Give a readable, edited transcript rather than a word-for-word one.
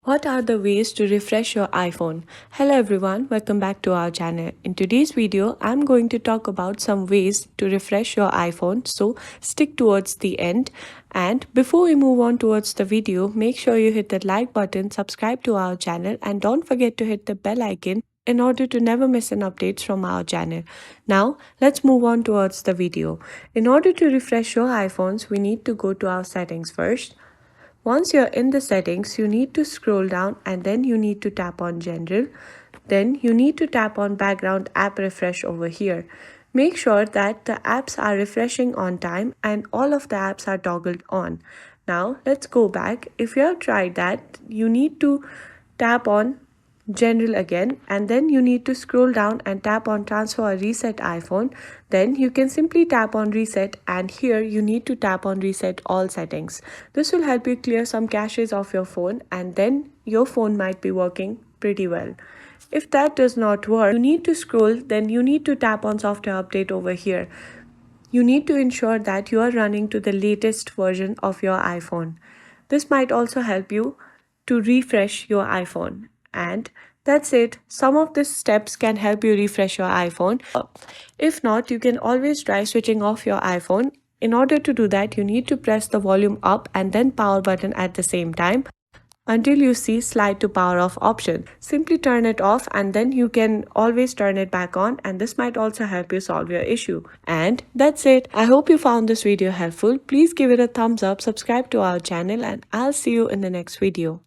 What are the ways to refresh your iPhone? Hello everyone, welcome back to our channel. In today's video, I'm going to talk about some ways to refresh your iPhone, so stick towards the end. And before we move on towards the video, make sure you hit the like button, subscribe to our channel, and don't forget to hit the bell icon in order to never miss an updates from our channel. Now, let's move on towards the video. In order to refresh your iPhones, we need to go to our settings first. Once you're in the settings, you need to scroll down and then you need to tap on General. Then you need to tap on Background App Refresh over here. Make sure that the apps are refreshing on time and all of the apps are toggled on. Now let's go back. If you have tried that, you need to tap on General again, and then you need to scroll down and tap on Transfer or Reset iPhone. Then you can simply tap on Reset, and here you need to tap on Reset all settings. This will help you clear some caches of your phone, and then your phone might be working pretty well. If that does not work, you need to scroll, then you need to tap on Software Update over here. You need to ensure that you are running to the latest version of your iPhone. This might also help you to refresh your iPhone. And that's it. Some of these steps can help you refresh your iPhone. If not, you can always try switching off your iPhone. In order to do that, you need to press the volume up and then power button at the same time until you see slide to power off option. Simply turn it off and then you can always turn it back on, and this might also help you solve your issue. And that's it. I hope you found this video helpful. Please give it a thumbs up, subscribe to our channel, and I'll see you in the next video.